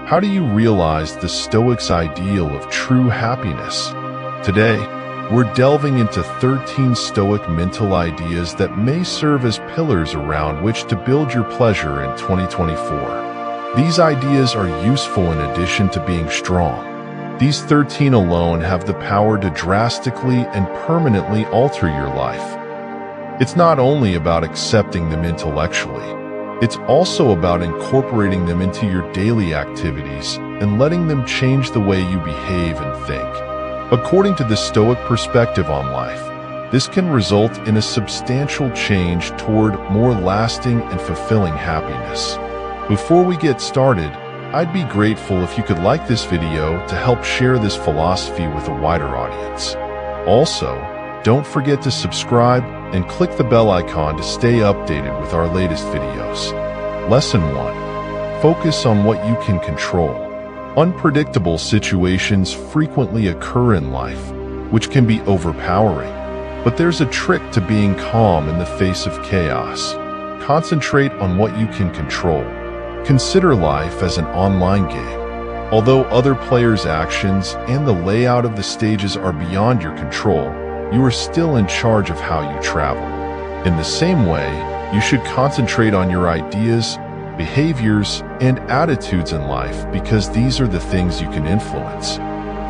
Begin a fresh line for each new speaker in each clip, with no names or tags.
How do you realize the Stoics' ideal of true happiness? Today, we're delving into 13 Stoic mental ideas that may serve as pillars around which to build your pleasure in 2024. These ideas are useful in addition to being strong. These 13 alone have the power to drastically and permanently alter your life. It's not only about accepting them intellectually, it's also about incorporating them into your daily activities and letting them change the way you behave and think. According to the Stoic perspective on life, this can result in a substantial change toward more lasting and fulfilling happiness. Before we get started, I'd be grateful if you could like this video to help share this philosophy with a wider audience. Also, don't forget to subscribe and click the bell icon to stay updated with our latest videos. Lesson 1. Focus on what you can control. Unpredictable situations frequently occur in life, which can be overpowering. But there's a trick to being calm in the face of chaos. Concentrate on what you can control. Consider life as an online game. Although other players' actions and the layout of the stages are beyond your control, you are still in charge of how you travel. In the same way, you should concentrate on your ideas, behaviors, and attitudes in life because these are the things you can influence.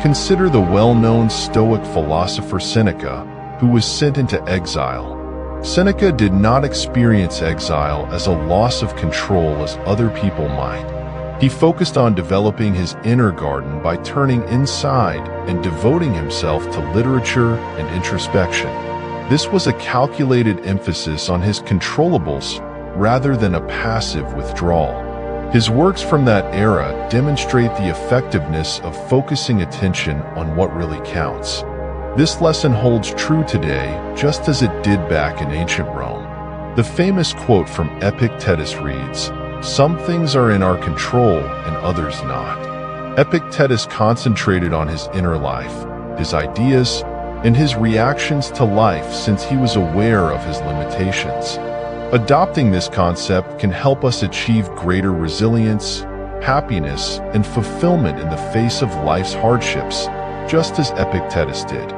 Consider the well-known Stoic philosopher Seneca, who was sent into exile. Seneca did not experience exile as a loss of control as other people might. He focused on developing his inner garden by turning inside and devoting himself to literature and introspection. This was a calculated emphasis on his controllables rather than a passive withdrawal. His works from that era demonstrate the effectiveness of focusing attention on what really counts. This lesson holds true today, just as it did back in ancient Rome. The famous quote from Epictetus reads, "Some things are in our control and others not." Epictetus concentrated on his inner life, his ideas, and his reactions to life since he was aware of his limitations. Adopting this concept can help us achieve greater resilience, happiness, and fulfillment in the face of life's hardships, just as Epictetus did.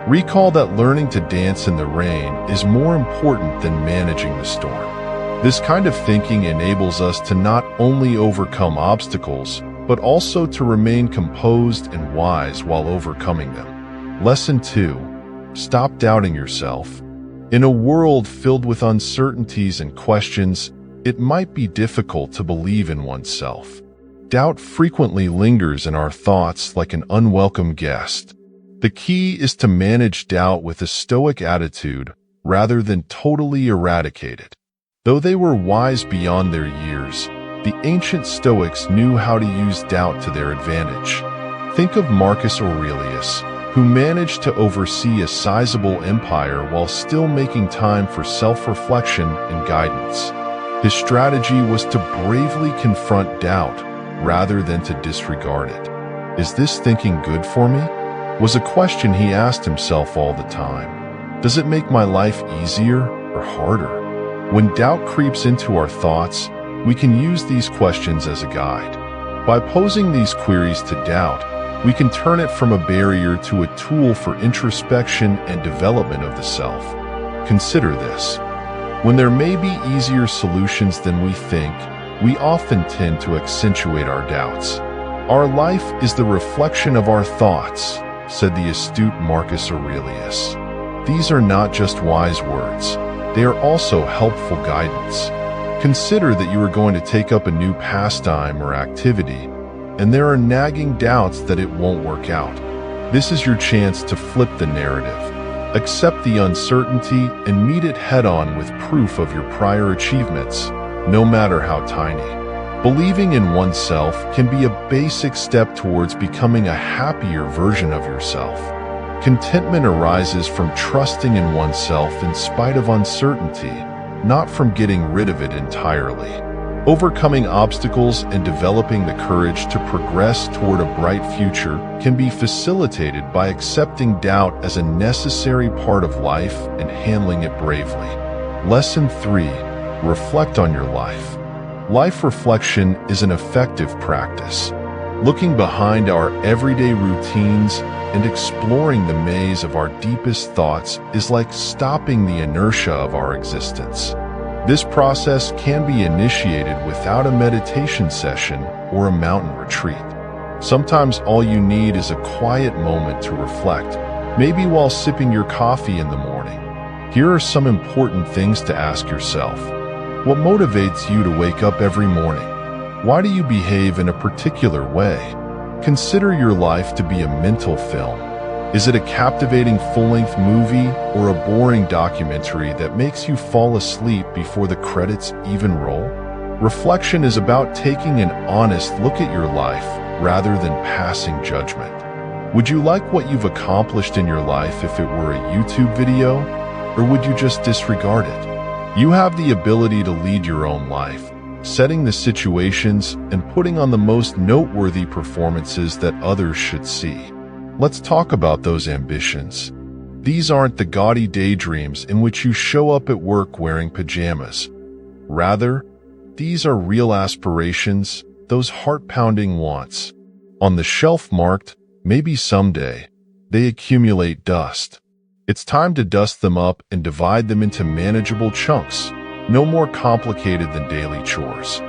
Recall that learning to dance in the rain is more important than managing the storm. This kind of thinking enables us to not only overcome obstacles, but also to remain composed and wise while overcoming them. Lesson 2. Stop doubting yourself. In a world filled with uncertainties and questions, it might be difficult to believe in oneself. Doubt frequently lingers in our thoughts like an unwelcome guest. The key is to manage doubt with a Stoic attitude rather than totally eradicate it. Though they were wise beyond their years, the ancient Stoics knew how to use doubt to their advantage. Think of Marcus Aurelius, who managed to oversee a sizable empire while still making time for self-reflection and guidance. His strategy was to bravely confront doubt rather than to disregard it. "Is this thinking good for me?" was a question he asked himself all the time. "Does it make my life easier or harder?" When doubt creeps into our thoughts, we can use these questions as a guide. By posing these queries to doubt, we can turn it from a barrier to a tool for introspection and development of the self. Consider this. When there may be easier solutions than we think, we often tend to accentuate our doubts. "Our life is the reflection of our thoughts," said the astute Marcus Aurelius. These are not just wise words. They are also helpful guidance. Consider that you are going to take up a new pastime or activity, and there are nagging doubts that it won't work out. This is your chance to flip the narrative. Accept the uncertainty and meet it head-on with proof of your prior achievements, no matter how tiny. Believing in oneself can be a basic step towards becoming a happier version of yourself. Contentment arises from trusting in oneself in spite of uncertainty, not from getting rid of it entirely. Overcoming obstacles and developing the courage to progress toward a bright future can be facilitated by accepting doubt as a necessary part of life and handling it bravely. Lesson 3. Reflect on your life. Life reflection is an effective practice. Looking behind our everyday routines and exploring the maze of our deepest thoughts is like stopping the inertia of our existence. This process can be initiated without a meditation session or a mountain retreat. Sometimes all you need is a quiet moment to reflect, maybe while sipping your coffee in the morning. Here are some important things to ask yourself. What motivates you to wake up every morning? Why do you behave in a particular way? Consider your life to be a mental film. Is it a captivating full-length movie or a boring documentary that makes you fall asleep before the credits even roll? Reflection is about taking an honest look at your life rather than passing judgment. Would you like what you've accomplished in your life if it were a YouTube video, or would you just disregard it? You have the ability to lead your own life, setting the situations and putting on the most noteworthy performances that others should see. Let's talk about those ambitions. These aren't the gaudy daydreams in which you show up at work wearing pajamas. Rather, these are real aspirations, those heart-pounding wants. On the shelf marked, maybe someday, they accumulate dust. It's time to dust them up and divide them into manageable chunks, no more complicated than daily chores.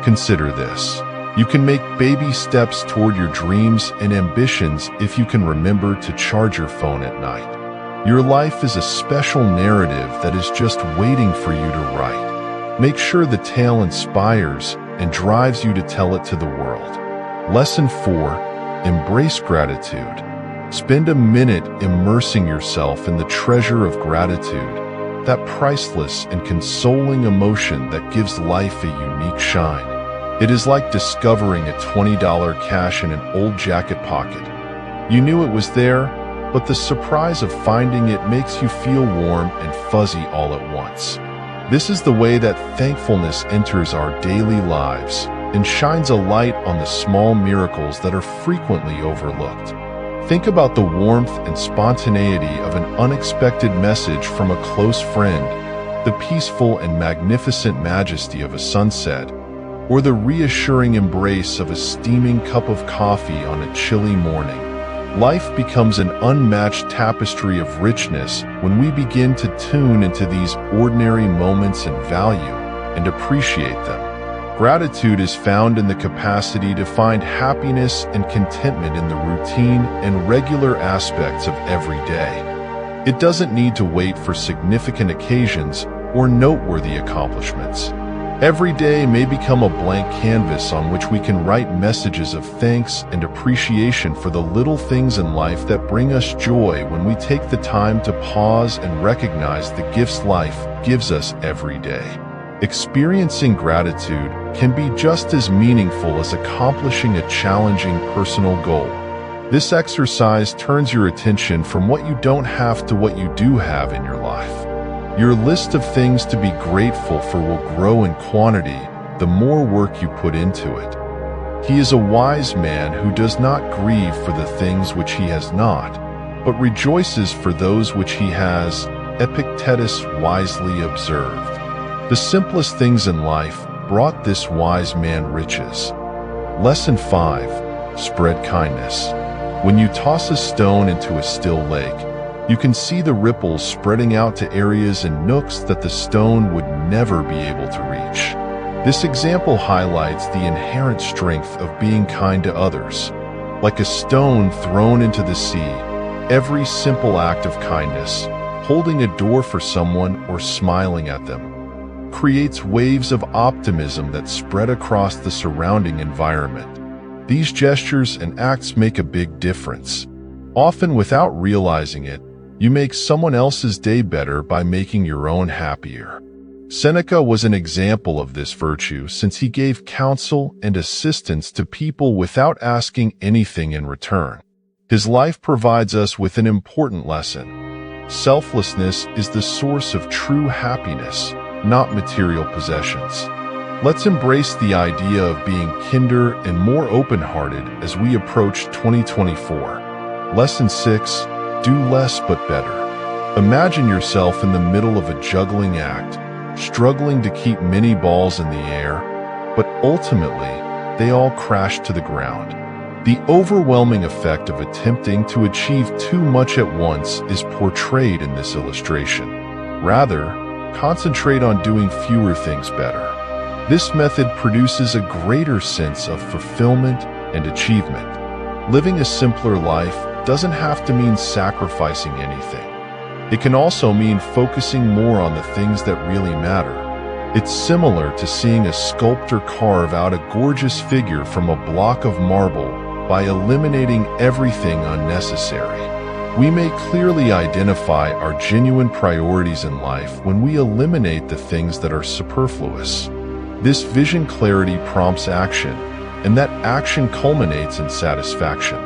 Consider this. You can make baby steps toward your dreams and ambitions if you can remember to charge your phone at night. Your life is a special narrative that is just waiting for you to write. Make sure the tale inspires and drives you to tell it to the world. Lesson 4. Embrace gratitude. Spend a minute immersing yourself in the treasure of gratitude, that priceless and consoling emotion that gives life a unique shine. It is like discovering a $20 cash in an old jacket pocket. You knew it was there, but the surprise of finding it makes you feel warm and fuzzy all at once. This is the way that thankfulness enters our daily lives and shines a light on the small miracles that are frequently overlooked. Think about the warmth and spontaneity of an unexpected message from a close friend, the peaceful and magnificent majesty of a sunset, or the reassuring embrace of a steaming cup of coffee on a chilly morning. Life becomes an unmatched tapestry of richness when we begin to tune into these ordinary moments and value and appreciate them. Gratitude is found in the capacity to find happiness and contentment in the routine and regular aspects of every day. It doesn't need to wait for significant occasions or noteworthy accomplishments. Every day may become a blank canvas on which we can write messages of thanks and appreciation for the little things in life that bring us joy when we take the time to pause and recognize the gifts life gives us every day. Experiencing gratitude can be just as meaningful as accomplishing a challenging personal goal. This exercise turns your attention from what you don't have to what you do have in your life. Your list of things to be grateful for will grow in quantity the more work you put into it. He is a wise man who does not grieve for the things which he has not, but rejoices for those which he has, Epictetus wisely observed. The simplest things in life brought this wise man riches. Lesson 5. Spread kindness. When you toss a stone into a still lake, you can see the ripples spreading out to areas and nooks that the stone would never be able to reach. This example highlights the inherent strength of being kind to others. Like a stone thrown into the sea, every simple act of kindness, holding a door for someone or smiling at them, creates waves of optimism that spread across the surrounding environment. These gestures and acts make a big difference. Often without realizing it, you make someone else's day better by making your own happier. Seneca was an example of this virtue since he gave counsel and assistance to people without asking anything in return. His life provides us with an important lesson. Selflessness is the source of true happiness, not material possessions. Let's embrace the idea of being kinder and more open-hearted as we approach 2024. Lesson 6. Do less but better. Imagine yourself in the middle of a juggling act, struggling to keep many balls in the air, but ultimately, they all crash to the ground. The overwhelming effect of attempting to achieve too much at once is portrayed in this illustration. Rather, concentrate on doing fewer things better. This method produces a greater sense of fulfillment and achievement. Living a simpler life doesn't have to mean sacrificing anything. It can also mean focusing more on the things that really matter. It's similar to seeing a sculptor carve out a gorgeous figure from a block of marble by eliminating everything unnecessary. We may clearly identify our genuine priorities in life when we eliminate the things that are superfluous. This vision clarity prompts action, and that action culminates in satisfaction.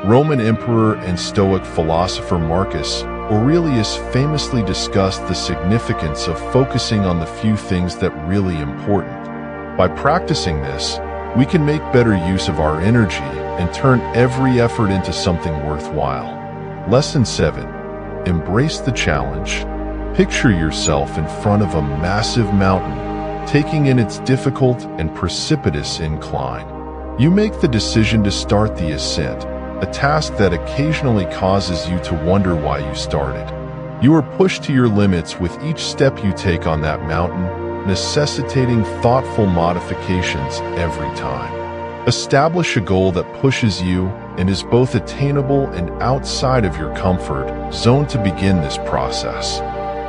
Roman emperor and Stoic philosopher Marcus Aurelius famously discussed the significance of focusing on the few things that are really important. By practicing this, we can make better use of our energy and turn every effort into something worthwhile. Lesson 7. Embrace the challenge. Picture yourself in front of a massive mountain, taking in its difficult and precipitous incline. You make the decision to start the ascent, a task that occasionally causes you to wonder why you started. You are pushed to your limits with each step you take on that mountain, necessitating thoughtful modifications every time. Establish a goal that pushes you and is both attainable and outside of your comfort zone to begin this process.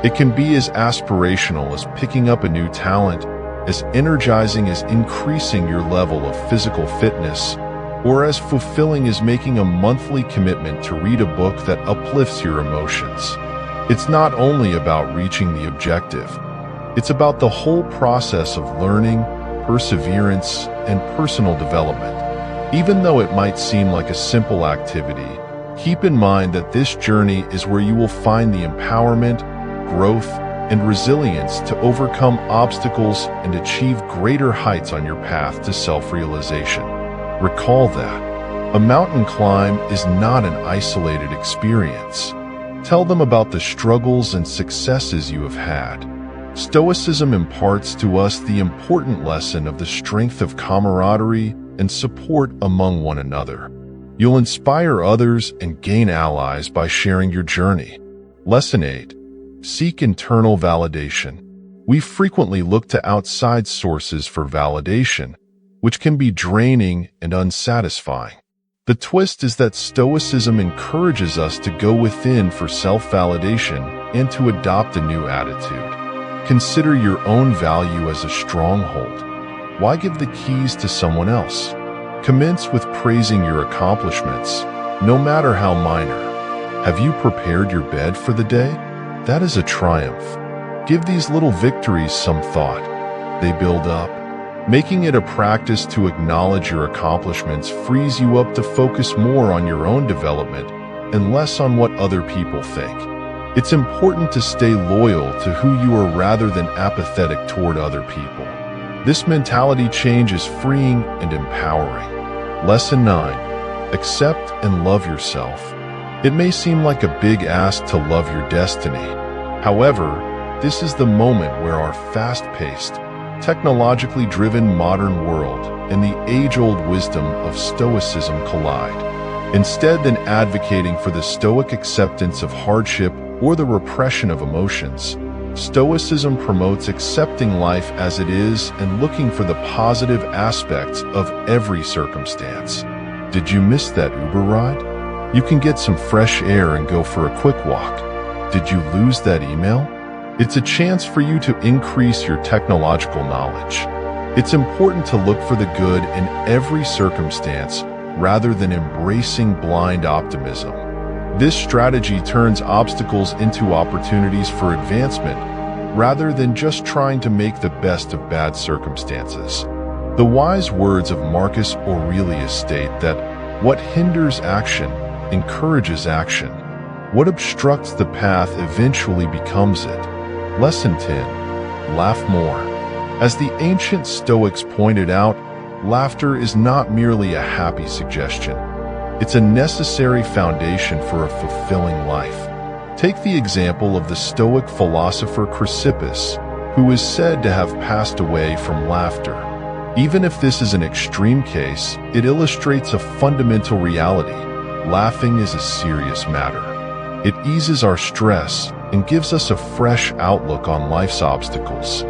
It can be as aspirational as picking up a new talent, as energizing as increasing your level of physical fitness, or as fulfilling as making a monthly commitment to read a book that uplifts your emotions. It's not only about reaching the objective, it's about the whole process of learning, perseverance, and personal development. Even though it might seem like a simple activity, keep in mind that this journey is where you will find the empowerment, growth, and resilience to overcome obstacles and achieve greater heights on your path to self-realization. Recall that a mountain climb is not an isolated experience. Tell them about the struggles and successes you have had. Stoicism imparts to us the important lesson of the strength of camaraderie and support among one another. You'll inspire others and gain allies by sharing your journey. Lesson 8. Seek internal validation. We frequently look to outside sources for validation, which can be draining and unsatisfying. The twist is that Stoicism encourages us to go within for self-validation and to adopt a new attitude. Consider your own value as a stronghold. Why give the keys to someone else? Commence with praising your accomplishments, no matter how minor. Have you prepared your bed for the day? That is a triumph. Give these little victories some thought. They build up. Making it a practice to acknowledge your accomplishments frees you up to focus more on your own development and less on what other people think. It's important to stay loyal to who you are rather than apathetic toward other people. This mentality change is freeing and empowering. Lesson 9. Accept and love yourself. It may seem like a big ask to love your destiny. However, this is the moment where our fast-paced, technologically driven modern world and the age-old wisdom of Stoicism collide. Instead than advocating for the Stoic acceptance of hardship or the repression of emotions, Stoicism promotes accepting life as it is and looking for the positive aspects of every circumstance. Did you miss that Uber ride? You can get some fresh air and go for a quick walk. Did you lose that email? It's a chance for you to increase your technological knowledge. It's important to look for the good in every circumstance rather than embracing blind optimism. This strategy turns obstacles into opportunities for advancement rather than just trying to make the best of bad circumstances. The wise words of Marcus Aurelius state that what hinders action encourages action. What obstructs the path eventually becomes it. Lesson 10. Laugh more. As the ancient Stoics pointed out, laughter is not merely a happy suggestion. It's a necessary foundation for a fulfilling life. Take the example of the Stoic philosopher Chrysippus, who is said to have passed away from laughter. Even if this is an extreme case, it illustrates a fundamental reality. Laughing is a serious matter. It eases our stress and gives us a fresh outlook on life's obstacles.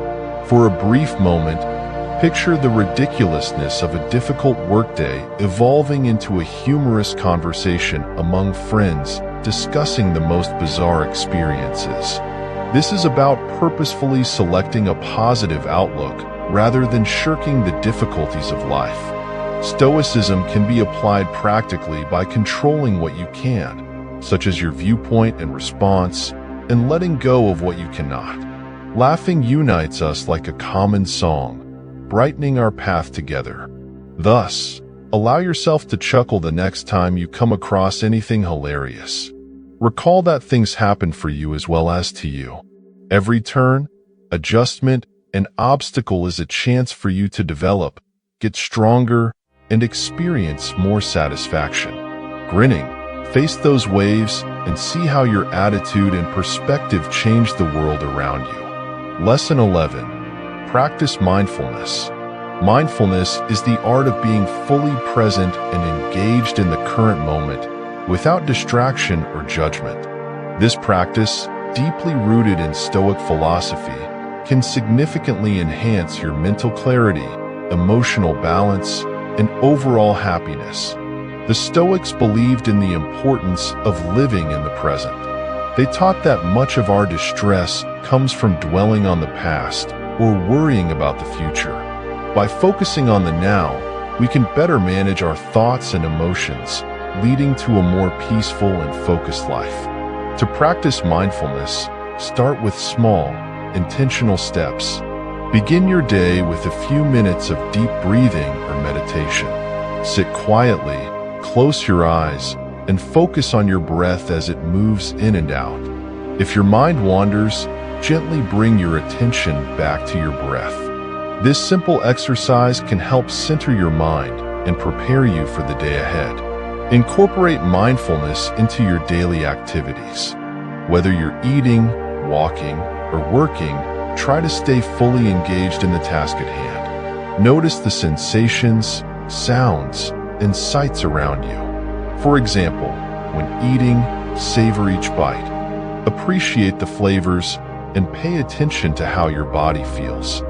For a brief moment, picture the ridiculousness of a difficult workday evolving into a humorous conversation among friends discussing the most bizarre experiences. This is about purposefully selecting a positive outlook rather than shirking the difficulties of life. Stoicism can be applied practically by controlling what you can, such as your viewpoint and response, and letting go of what you cannot. Laughing unites us like a common song, brightening our path together. Thus, allow yourself to chuckle the next time you come across anything hilarious. Recall that things happen for you as well as to you. Every turn, adjustment, and obstacle is a chance for you to develop, get stronger, and experience more satisfaction. Grinning, face those waves and see how your attitude and perspective change the world around you. Lesson 11. Practice mindfulness. Mindfulness is the art of being fully present and engaged in the current moment, without distraction or judgment. This practice, deeply rooted in Stoic philosophy, can significantly enhance your mental clarity, emotional balance, and overall happiness. The Stoics believed in the importance of living in the present. They taught that much of our distress comes from dwelling on the past or worrying about the future. By focusing on the now, we can better manage our thoughts and emotions, leading to a more peaceful and focused life. To practice mindfulness, start with small, intentional steps. Begin your day with a few minutes of deep breathing or meditation. Sit quietly, close your eyes, and focus on your breath as it moves in and out. If your mind wanders, gently bring your attention back to your breath. This simple exercise can help center your mind and prepare you for the day ahead. Incorporate mindfulness into your daily activities. Whether you're eating, walking, or working, try to stay fully engaged in the task at hand. Notice the sensations, sounds, and sights around you. For example, when eating, savor each bite. Appreciate the flavors and pay attention to how your body feels.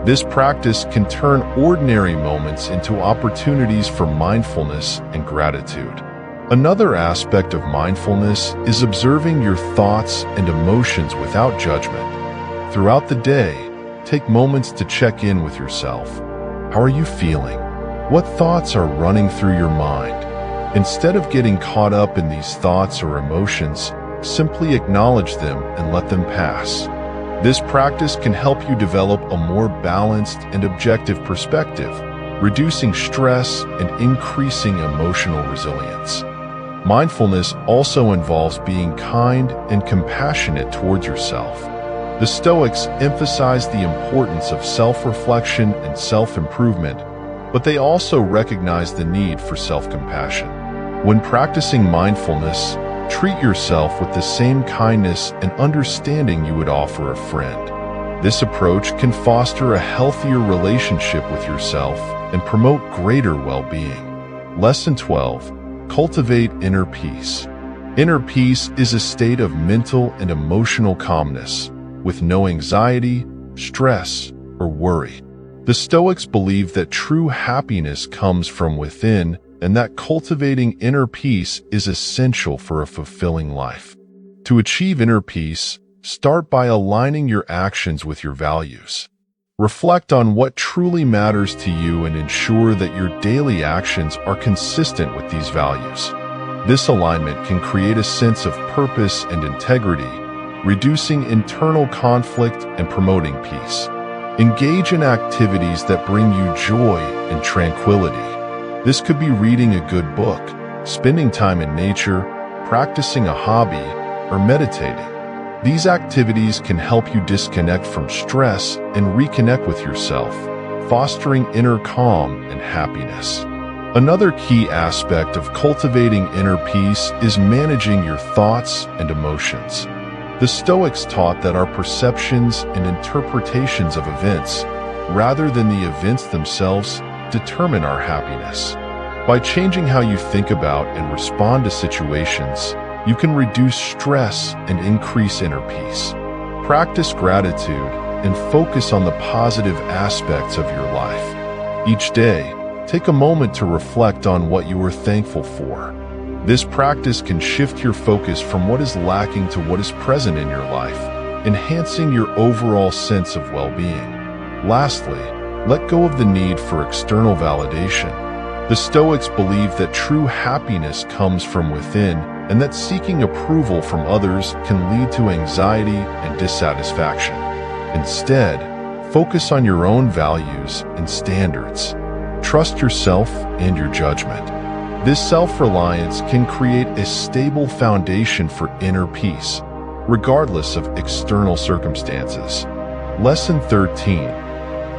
This practice can turn ordinary moments into opportunities for mindfulness and gratitude. Another aspect of mindfulness is observing your thoughts and emotions without judgment. Throughout the day, take moments to check in with yourself. How are you feeling? What thoughts are running through your mind? Instead of getting caught up in these thoughts or emotions, simply acknowledge them and let them pass. This practice can help you develop a more balanced and objective perspective, reducing stress and increasing emotional resilience. Mindfulness also involves being kind and compassionate towards yourself. The Stoics emphasize the importance of self-reflection and self-improvement, but they also recognize the need for self-compassion. When practicing mindfulness, treat yourself with the same kindness and understanding you would offer a friend. This approach can foster a healthier relationship with yourself and promote greater well-being. Lesson 12. Cultivate inner peace. Inner peace is a state of mental and emotional calmness, with no anxiety, stress, or worry. The Stoics believe that true happiness comes from within and that cultivating inner peace is essential for a fulfilling life. To achieve inner peace, start by aligning your actions with your values. Reflect on what truly matters to you and ensure that your daily actions are consistent with these values. This alignment can create a sense of purpose and integrity, reducing internal conflict and promoting peace. Engage in activities that bring you joy and tranquility. This could be reading a good book, spending time in nature, practicing a hobby, or meditating. These activities can help you disconnect from stress and reconnect with yourself, fostering inner calm and happiness. Another key aspect of cultivating inner peace is managing your thoughts and emotions. The Stoics taught that our perceptions and interpretations of events, rather than the events themselves, determine our happiness. By changing how you think about and respond to situations, you can reduce stress and increase inner peace. Practice gratitude and focus on the positive aspects of your life. Each day, take a moment to reflect on what you are thankful for. This practice can shift your focus from what is lacking to what is present in your life, enhancing your overall sense of well-being. Lastly, let go of the need for external validation. The Stoics believe that true happiness comes from within, and that seeking approval from others can lead to anxiety and dissatisfaction. Instead, focus on your own values and standards. Trust yourself and your judgment. This self-reliance can create a stable foundation for inner peace, regardless of external circumstances. Lesson 13.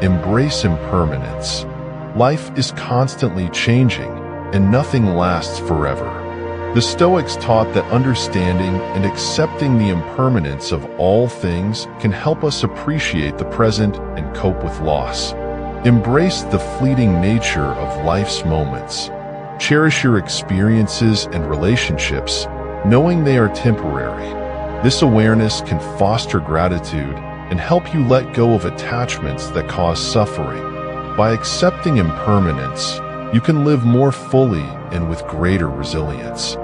Embrace impermanence. Life is constantly changing, and nothing lasts forever. The Stoics taught that understanding and accepting the impermanence of all things can help us appreciate the present and cope with loss. Embrace the fleeting nature of life's moments. Cherish your experiences and relationships, knowing they are temporary. This awareness can foster gratitude and help you let go of attachments that cause suffering. By accepting impermanence, you can live more fully and with greater resilience.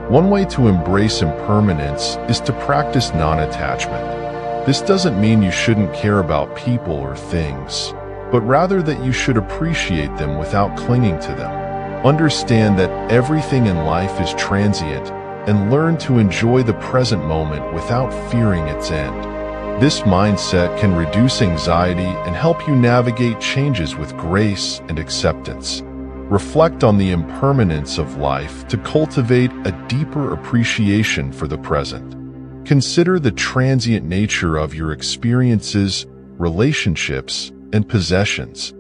One way to embrace impermanence is to practice non-attachment. This doesn't mean you shouldn't care about people or things, but rather that you should appreciate them without clinging to them. Understand that everything in life is transient and learn to enjoy the present moment without fearing its end. This mindset can reduce anxiety and help you navigate changes with grace and acceptance. Reflect on the impermanence of life to cultivate a deeper appreciation for the present. Consider the transient nature of your experiences, relationships, and possessions.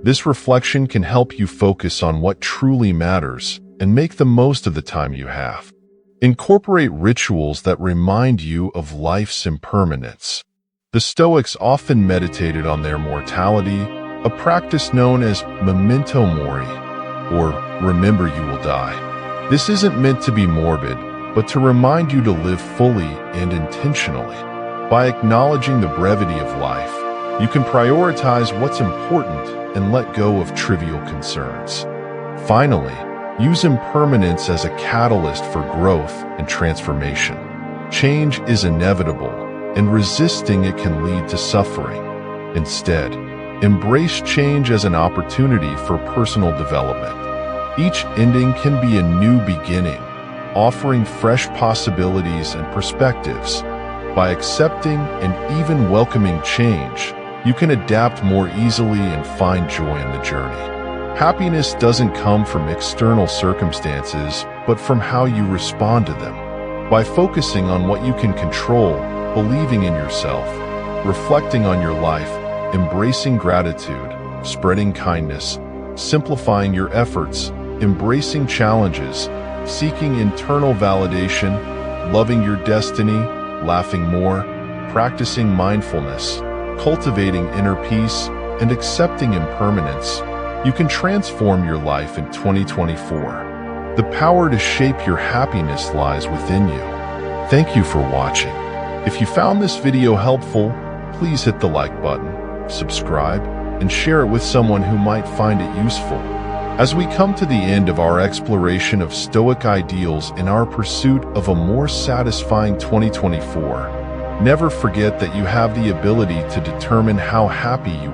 This reflection can help you focus on what truly matters and make the most of the time you have. Incorporate rituals that remind you of life's impermanence. The Stoics often meditated on their mortality, a practice known as memento mori, or remember you will die. This isn't meant to be morbid, but to remind you to live fully and intentionally. By acknowledging the brevity of life, you can prioritize what's important and let go of trivial concerns. Finally, use impermanence as a catalyst for growth and transformation. Change is inevitable, and resisting it can lead to suffering. Instead, embrace change as an opportunity for personal development. Each ending can be a new beginning, offering fresh possibilities and perspectives. By accepting and even welcoming change, you can adapt more easily and find joy in the journey. Happiness doesn't come from external circumstances, but from how you respond to them. By focusing on what you can control, believing in yourself, reflecting on your life, embracing gratitude, spreading kindness, simplifying your efforts, embracing challenges, seeking internal validation, loving your destiny, laughing more, practicing mindfulness, cultivating inner peace, and accepting impermanence, you can transform your life in 2024. The power to shape your happiness lies within you. Thank you for watching. If you found this video helpful, please hit the like button, subscribe, and share it with someone who might find it useful. As we come to the end of our exploration of Stoic ideals in our pursuit of a more satisfying 2024, never forget that you have the ability to determine how happy you